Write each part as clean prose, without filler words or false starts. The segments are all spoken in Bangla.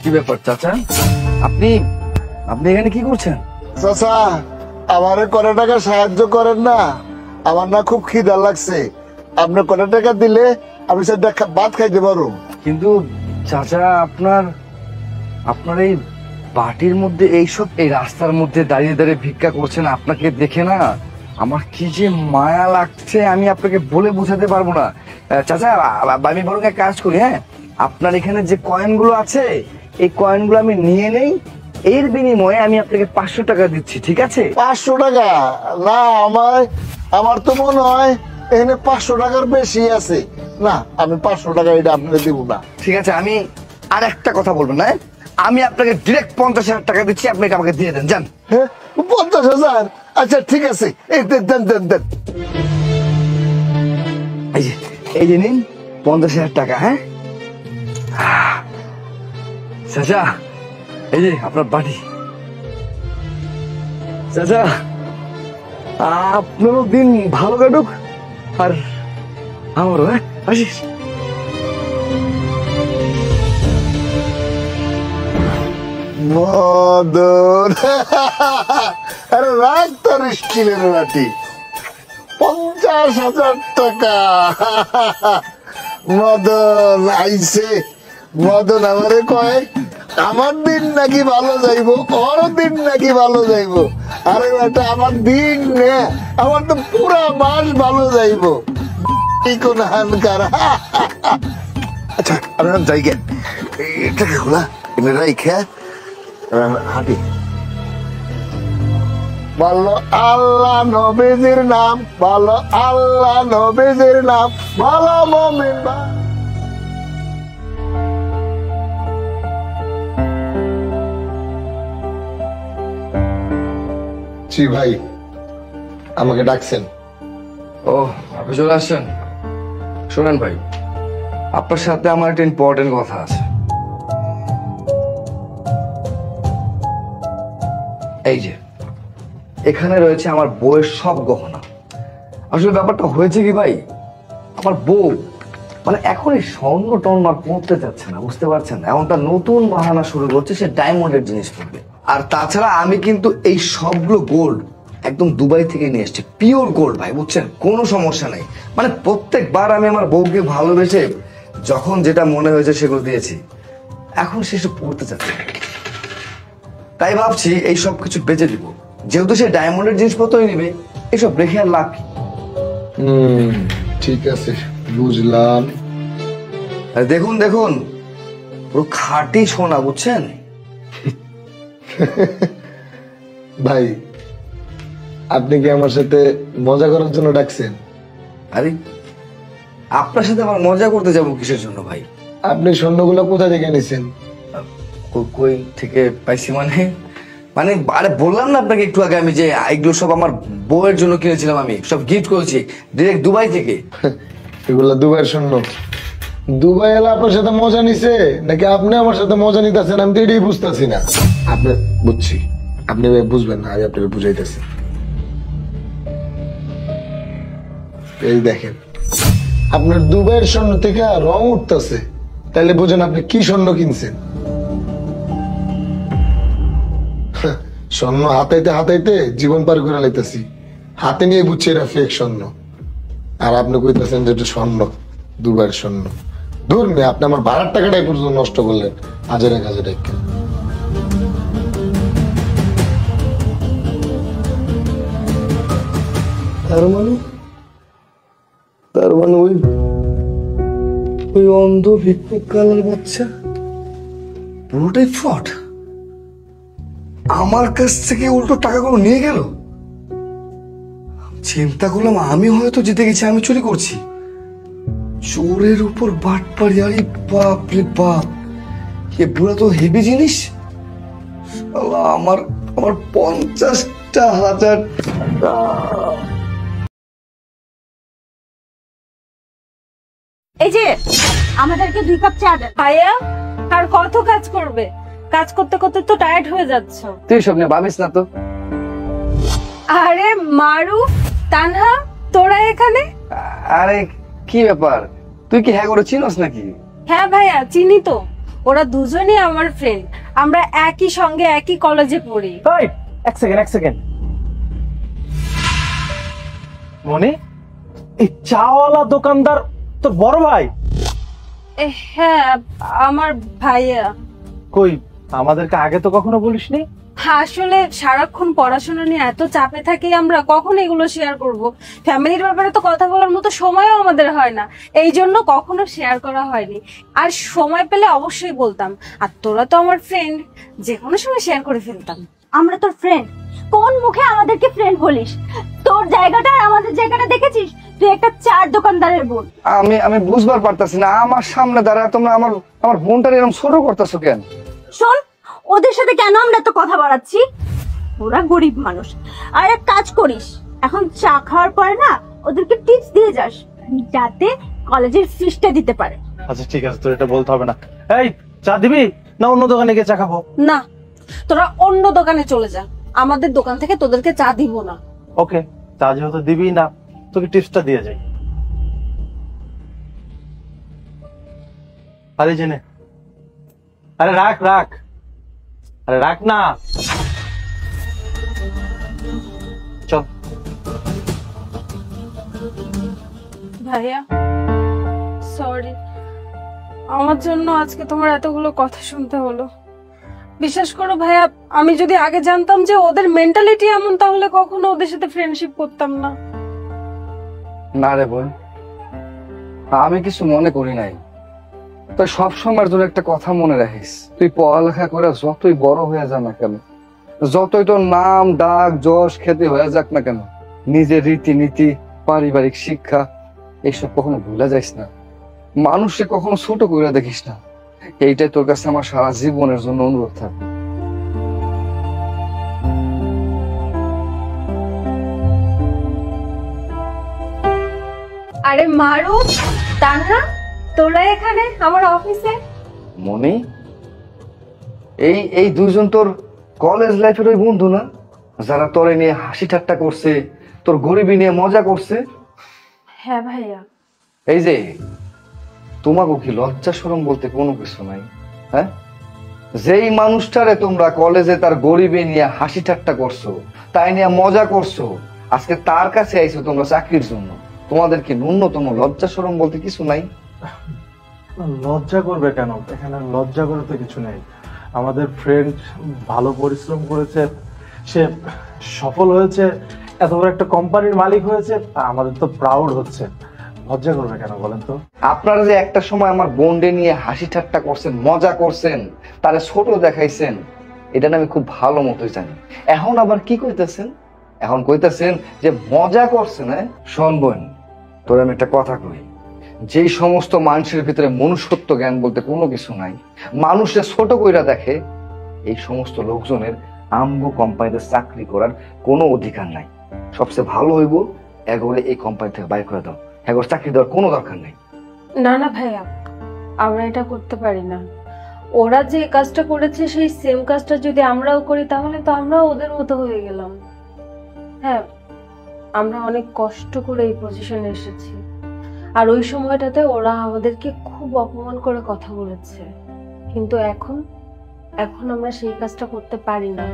কি ব্যাপার চাচা, আপনি আপনি এখানে কি করছেন? চাচা আমারে কত টাকা সাহায্য করেন না, আমার না খুব খিদা লাগছে। আপনি কত টাকা দিলে আমি সেটা ভাত খাইতে পারো। কিন্তু চাচা আপনার এই বাটির মধ্যে এইসব এই রাস্তার মধ্যে দাঁড়িয়ে দাঁড়িয়ে ভিক্ষা করছেন, আপনাকে দেখে না আমার কি যে মায়া লাগছে আমি আপনাকে বলে বোঝাতে পারবো না। চাচা আমি বরং এক কাজ করি, হ্যাঁ আপনার এখানে যে কয়েনগুলো আছে এই কয়েনগুলো আমি নিয়ে নেই, এর বিনিময়ে আমি আপনাকে 500 টাকা দিচ্ছি, ঠিক আছে? 500 টাকা না, আমার তো মনে হয় এখানে 500 টাকার বেশি আছে। না, আমি 500 টাকা এটা আপনাকে দিব না। ঠিক আছে, আমি আর একটা কথা বলবো না, আমি আপনাকে ডিরেক্ট 50,000 টাকা দিচ্ছি, আপনি এটা আমাকে দিয়ে দেন, যান। হ্যাঁ 50,000? আচ্ছা ঠিক আছে, এই দেন দেন দেন। এই যে নিন 50,000 টাকা। হ্যাঁ চাচা, এই যে আপনার বাড়ি। চাচা আপনারও দিন ভালো কাটুক আর আমারও। হ্যাঁ আসিস। মদন আরে রাখ তোর স্টিলের বাটি, 50,000 টাকা। মদন আইছে, মদন আমারে কয় আমার দিন নাকি ভালো যাইবো, ওর দিন নাকি ভালো যাইবো। আরে বেটা আমার দিন নে, আমার তো পুরা মাস ভালো যাইবো। কোন হানকার। আচ্ছা আমি যাই গে, এটা খোলা এনে রাইখা হাঁটি। বলো আল্লাহ নবীজির নাম, বলো আল্লাহ নবীজির নাম, বলো মুমিন। জি ভাই, আমাকে ডাকছেন? ও আপনি চলে আসছেন। শোনেন ভাই, আপনার সাথে আমার একটা ইম্পর্টেন্ট কথা আছে। এই যে এখানে রয়েছে আমার বউয়ের সব গহনা। আসলে ব্যাপারটা হয়েছে কি ভাই, আমার বউ মানে এখন এই স্বর্ণ টর্ণ আর পড়তে চাচ্ছে না, বুঝতে পারছেন? এখন তার নতুন বাহানা শুরু করছে, সে ডায়মন্ডের জিনিস পড়বে। আর তাছাড়া আমি কিন্তু এই সবগুলো গোল্ড একদম দুবাই থেকে নিয়ে এসেছি, পিওর গোল্ড ভাই, বুঝছেন? কোনো সমস্যা নেই। মানে প্রত্যেকবার আমি আমার বউকে ভালোবেসে যখন যেটা মনে হয়েছে সেগুলো দিয়েছি, এখন সেসব পড়তে চাচ্ছে। তাই ভাবছি এই সব কিছু বেচে দিব, যেহেতু সে ডায়মন্ডের জিনিসপত্রই নিবে, এসব রেখে আর লাভ কি? ঠিক আছে বুঝলাম। দেখুন দেখুন, পুরো খাঁটি সোনা, বুঝছেন? ভাই আপনি কি আমার সাথে মজা করার জন্য ডাকছেন? আরে আপনার সাথে আমার মজা করতে যাবো কিসের জন্য ভাই? আপনি স্বর্ণগুলো কোথা থেকে নিছেন? কই থেকে পাইছি মানে মানে আরে বললাম না আপনাকে একটু আগে আমি যে এগুলো সব আমার বউয়ের জন্য কিনেছিলাম, আমি সব গিফট করেছি ডিরেক্ট দুবাই থেকে। এগুলো দুবাইয়ের স্বর্ণ? দুবাই এলা আপনার সাথে মজা নিছে নাকি আপনি আমার সাথে মজা নিতেছেন? আমি তো এটাই বুঝতেছি না। আপনি বুঝছি, আপনি বুঝবেন না, আমি আপনাকে বুঝাইতেছি। এই দেখেন, আপনার দুবাইয়ের স্বর্ণ থেকে রং উঠতেছে, তাহলে বুঝেন আপনি কি স্বর্ণ কিনছেন। স্বর্ণ হাতাইতে হাতাইতে জীবন পার করে লাইতেছি, হাতে নিয়ে বুঝছি এটা ফেক স্বর্ণ। আর আপনি কইতেছেন যে এটা স্বর্ণ, দুবাইয়ের স্বর্ণ। দূর মেয়ে, আপনি আমার ভাড়ার টাকাটাই পর্যন্ত নষ্ট করলেন হাজারে হাজারে। তার মানে ওই অন্ধ ভিক্ষুক কালার বাচ্চা পুরোটাই ফ্রড, আমার কাছ থেকে উল্টো টাকাগুলো নিয়ে গেল। চিন্তা করলাম আমি হয়তো জিতে গেছি, আমি চুরি করছি। চোরের উপর বাটপাড়ি, আরে বাপ রে বাপ, এ বুড়া তো হেভি জিনিস। আমার 50,000 টাকা। এই যে আমাদেরকে 2 কাপ চা দেন। ভাইয়া আর কত কাজ করবে? কাজ করতে করতে তো টায়ার্ড হয়ে যাচ্ছ। তুই সব নিয়ে ভাবিস না তো। আরে মারুফ, তানহা, তোরা এখানে? আরে কি ব্যাপার, তুই কি হ্যাঁ করে চিনস নাকি? হ্যাঁ ভাইয়া চিনি তো। ওরা দুজনেই আমার ফ্রেন্ড, আমরা একই সঙ্গে একই কলেজে পড়ি। এই এক সেকেন্ড মনি, এই চাওয়ালা দোকানদার তোর বড় ভাই? হ্যাঁ, আমার ভাইয়া। কই আমাদেরকে আগে তো কখনো বলিসনি। আসলে সারাক্ষণ পড়াশোনা নিয়ে এত চাপে থাকি আমরা, কখন এগুলো শেয়ার করব? ফ্যামিলির ব্যাপারে তো কথা বলার মতো সময়ও আমাদের হয় না, এই জন্য কখনো শেয়ার করা হয়নি। আর সময় পেলে অবশ্যই বলতাম। আর তোরা তো আমার ফ্রেন্ড, যে কোনো সময় শেয়ার করে ফেলতাম। আমরা তোর ফ্রেন্ড, কোন মুখে আমাদেরকে ফ্রেন্ড বলিস? তোর জায়গাটা আর আমাদের জায়গাটা দেখেছিস? তুই একটা চার দোকানদারের বোন। আমি বুঝবার পারতাছি না, আমার সামনে দাঁড়ায় তোমরা আমার বোনটার এরকম ছোট করতেছো কেন? শোন, ওদের সাথে কেন আমরা তো কথা বাড়াচ্ছি? ওরা গরিব মানুষ। আর এক কাজ করিস, এখন চা খাওয়ার পরে না ওদেরকে টিপস দিয়ে যাস, যাতে কলেজের ফিসটা দিতে পারে। আচ্ছা ঠিক আছে, তোর এটা বলতে হবে না। এই চা দিবি না অন্য দোকানে গিয়ে চা খাবো? না, তোরা অন্য দোকানে চলে যা, আমাদের দোকান থেকে তোদেরকে চা দিব না। ওকে, চা যেহেতু দিবি না, তোকে টিপসটা দিয়ে যাই। আরে জেনে, আরে রাখ আরে রাখ না, চল। ভাইয়া সরি, আমার জন্য আজকে তোমার এতগুলো কথা শুনতে হলো। বিশ্বাস করো ভাইয়া, আমি যদি আগে জানতাম যে ওদের মেন্টালিটি এমন, তাহলে কখনো ওদের সাথে ফ্রেন্ডশিপ করতাম না। না রে বোন, আমি কিছু মনে করি নাই। তুই সব সময়ের জন্য একটা কথা মনে রাখিস, তুই পড়ালেখা করে যতই বড় হয়ে যা না কেন, যতই তোর নাম ডাক যশ খ্যাতি হয়ে যাক না কেন, নিজের রীতিনীতি পারিবারিক শিক্ষা এইসব কখনো ভুলে যাইস না। মানুষকে কখনো ছোট করে দেখিস না। এইটাই তোর কাছে আমার সারা জীবনের জন্য অনুরোধ থাকবে। আরে মারু, তানহা, তোরা এখানে আমার অফিসে? মনি, এই দুইজন তোর কলেজ লাইফের ওই বন্ধু না, যারা তোরে নিয়ে হাসি ঠাট্টা করছে, তোর গরিবী নিয়ে মজা করছে? হ্যাঁ ভাইয়া। এই যে তোমাকে কি লজ্জা শরম বলতে কোনো কিছু নাই? হ্যাঁ, যেই মানুষটারে তোমরা কলেজে তার গরিবী নিয়ে হাসি ঠাট্টা করছো, তাই নিয়ে মজা করছো, আজকে তার কাছে আইছো তোমরা চাকরির জন্য, তোমাদের কি ন্যূনতম লজ্জা শরম বলতে কিছু নাই? লজ্জা করবে কেন? এখানে লজ্জা করে তো কিছু নেই। আমাদের ফ্রেন্ড ভালো পরিশ্রম করেছে, সে সফল হয়েছে, এত বড় একটা কোম্পানির মালিক হয়েছে, আমাদের তো প্রাউড হচ্ছে। লজ্জা করবে কেন বলেন তো? আপনারা যে একটা সময় আমার বোনডে নিয়ে হাসি ঠাট্টা করছেন, মজা করছেন, তারে ছোট দেখাইছেন, এটা আমি খুব ভালো মতোই জানি। এখন আবার কি কইতেছেন? এখন কইতেছেন যে মজা করছেন। হ্যাঁ শোন বোন, তোর আমি একটা কথা কই, যেই সমস্ত মানুষের ভিতরে মনুষ্যত্ব জ্ঞান বলতে কোনো কিছু নাই, মানুষে ছোট কইরা দেখে, এই সমস্ত লোকজনের আমগো কোম্পানিতে চাকরি করার কোনো অধিকার নাই। সবচেয়ে ভালো হইব এগোরে এই কোম্পানি থেকে বাইর করে দাও, এগোর চাকরি দেওয়ার কোনো দরকার নেই। না না ভাইয়া, আমরা এটা করতে পারি না। ওরা যে কাজটা করেছে সেই সেম কাজটা যদি আমরাও করি, তাহলে তো আমরাও ওদের মতো হয়ে গেলাম। হ্যাঁ, আমরা অনেক কষ্ট করে এই পজিশনে এসেছি, আর ওই সময়টাতে ওরা আমাদেরকে খুব অপমান করে কথা বলেছে, কিন্তু এখন আমরা সেই কাজটা করতে পারি না।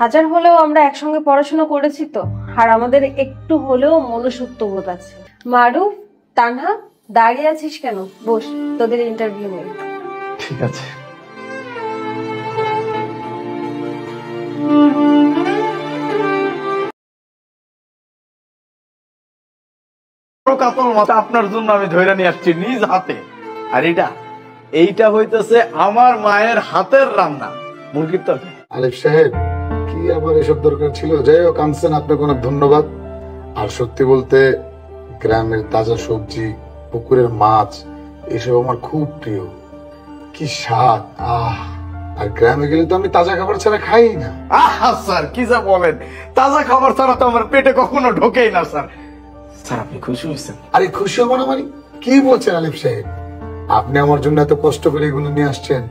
হাজার হলেও আমরা একসঙ্গে পড়াশোনা করেছি তো, আর আমাদের একটু হলেও মনুষ্যত্ব বোধ আছে। মারু, তানহা, দাঁড়িয়ে আছিস কেন? বস, তোদের ইন্টারভিউ নেই। ঠিক আছে। কাতল মাথা আপনার জন্য আমি ধরে নিয়ে আসছি নিজ হাতে। আর এইটা হইতেছে আমার মায়ের হাতের রান্না, মুরগির তরকারি। আলিফ সাহেব, কি আবার এসব দরকার ছিল? যাই হোক, আনছেন, আপনাকে অনেক ধন্যবাদ। আর সত্যি বলতে গ্রামের তাজা সবজি, পুকুরের মাছ, এসব আমার খুব প্রিয়। কি স্বাদ! আর গ্রামে গেলে তো আমি তাজা খাবার ছাড়া খাই না। স্যার কি যা বলেন, তাজা খাবার ছাড়া তো আমার পেটে কখনো ঢোকেই না। স্যার স্যার আপনি খুশি হয়েছেন? আরে খুশি হবো না মানে? কি বলছেন আলিফ সাহেব? আপনি আমার জন্য এত কষ্ট করে এগুলো নিয়ে আসছেন,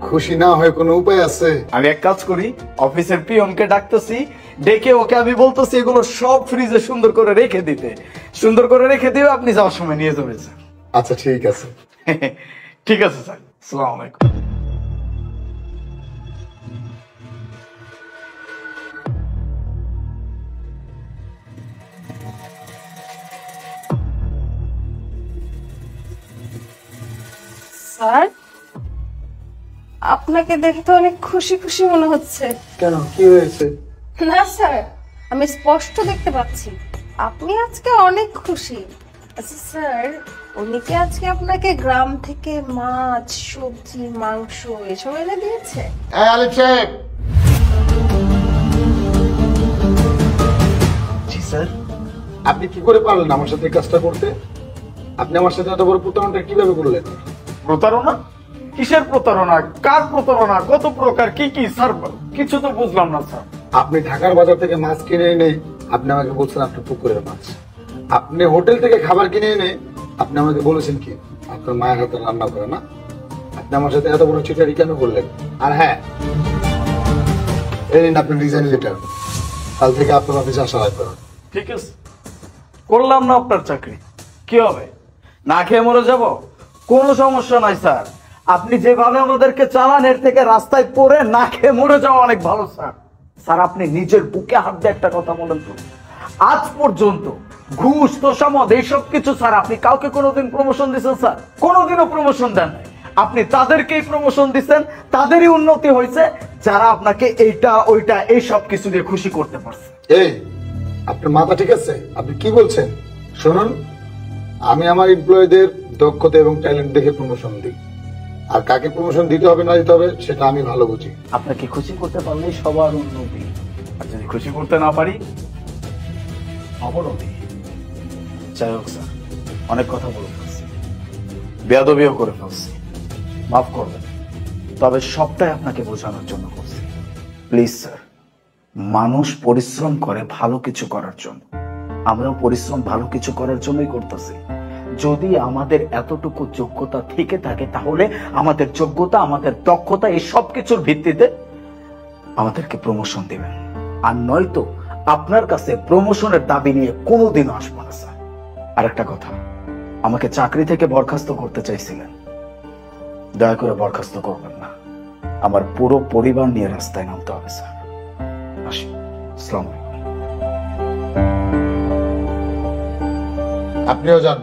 খুশি না হয় কোনো উপায় আছে? আমি এক কাজ করি, অফিসের পিয়নকে ডাকতেছি, ডেকে ওকে আমি বলতেছি এগুলো সব ফ্রিজে সুন্দর করে রেখে দিতে, সুন্দর করে রেখে দিবে, আপনি যাওয়ার সময় নিয়ে যাবেন। আচ্ছা ঠিক আছে। ঠিক আছে স্যার, আসসালামু আলাইকুম। স্যার, আপনাকে দেখে তো অনেক খুশি খুশি মনে হচ্ছে। কেন, কি হয়েছে? না স্যার, আমি স্পষ্ট দেখতে পাচ্ছি আপনি আজকে অনেক খুশি। আচ্ছা স্যার, উনি কি আজকে আপনাকে গ্রাম থেকে মাছ, সবজি, মাংস এসব এনে দিয়েছে? আলিফ সাহেব, জি স্যার। আপনি কি করে পারলেন আমার সাথে এই কাজটা করতে? আপনি আমার সাথে এত বড় প্রতারণাটা কিভাবে করলেন? প্রতারণা? কিসের প্রতারণা? কার প্রতারণা? কত প্রকার? কি কি স্যার? কিছু তো বুঝলাম না স্যার। আপনি ঢাকার বাজার থেকে মাছ কিনে এনে আপনি আমাকে বলছেন আপনার পুকুরের মাছ। আপনি হোটেল থেকে খাবার কিনে এনে আপনি আমাকে বলেছেন কি আপনার মায়ের হাতে রান্না করে না। আপনি আমার সাথে এত বড় চিটারি কেন করলেন? আর হ্যাঁ, এই নিন আপনার রিজাইন লেটার। কাল থেকে আপনার অফিসে আসা লাগবে না। ঠিক আছে, করলাম না আপনার চাকরি, কি হবে? না খেয়ে মরে যাব? কোনো সমস্যা নাই স্যার। আপনি যেভাবে আমাদেরকে চালান, এর থেকে রাস্তায় পড়ে না খেয়ে মরে যাওয়া অনেক ভালো স্যার। স্যার, আপনি নিজের বুকে হাত দিয়ে একটা কথা বলেন তো, আজ পর্যন্ত ঘুষ, তোষামদ এইসব কিছু স্যার আপনি কাউকে কোনোদিন প্রমোশন দিচ্ছেন স্যার? কোনোদিনও প্রমোশন দেন নাই। আপনি তাদেরকেই প্রমোশন দিচ্ছেন, তাদেরই উন্নতি হয়েছে যারা আপনাকে এইটা ওইটা এই সব কিছু দিয়ে খুশি করতে পারছে। এই, আপনার মাথা ঠিক আছে? আপনি কি বলছেন? শুনুন, আমি আমার এমপ্লয়ীদের দক্ষতা এবং ট্যালেন্ট দেখে প্রমোশন দিই। আর কাকে প্রমোশন দিতে হবে না দিতে হবে সেটা আমি ভালো বুঝি। আপনাকে খুশি করতে পারলেই সবার উন্নতি, আর যদি খুশি করতে না পারি অবনতি। যাই হোক স্যার, অনেক কথা বলে ফেলছি, বেয়াদবিও করে ফেলছি, মাফ করবেন। তবে সবটাই আপনাকে বোঝানোর জন্য করছি। প্লিজ স্যার, মানুষ পরিশ্রম করে ভালো কিছু করার জন্য, আমরাও পরিশ্রম ভালো কিছু করার জন্যই করতেছি। যদি আমাদের এতটুকু যোগ্যতা থেকে থাকে তাহলে আমাদের যোগ্যতা, আমাদের দক্ষতা এই সব কিছুর ভিত্তিতে আমাদেরকে প্রমোশন দিবেন। আর নয়তো আপনার কাছে প্রমোশনের দাবি নিয়ে কোনোদিনও আসবো না স্যার। আর একটা কথা, আমাকে চাকরি থেকে বরখাস্ত করতে চাইছিলেন, দয়া করে বরখাস্ত করবেন না। আমার পুরো পরিবার নিয়ে রাস্তায় নামতে হবে স্যার। আসি, আসসালামু আলাইকুম। আপনিও যান।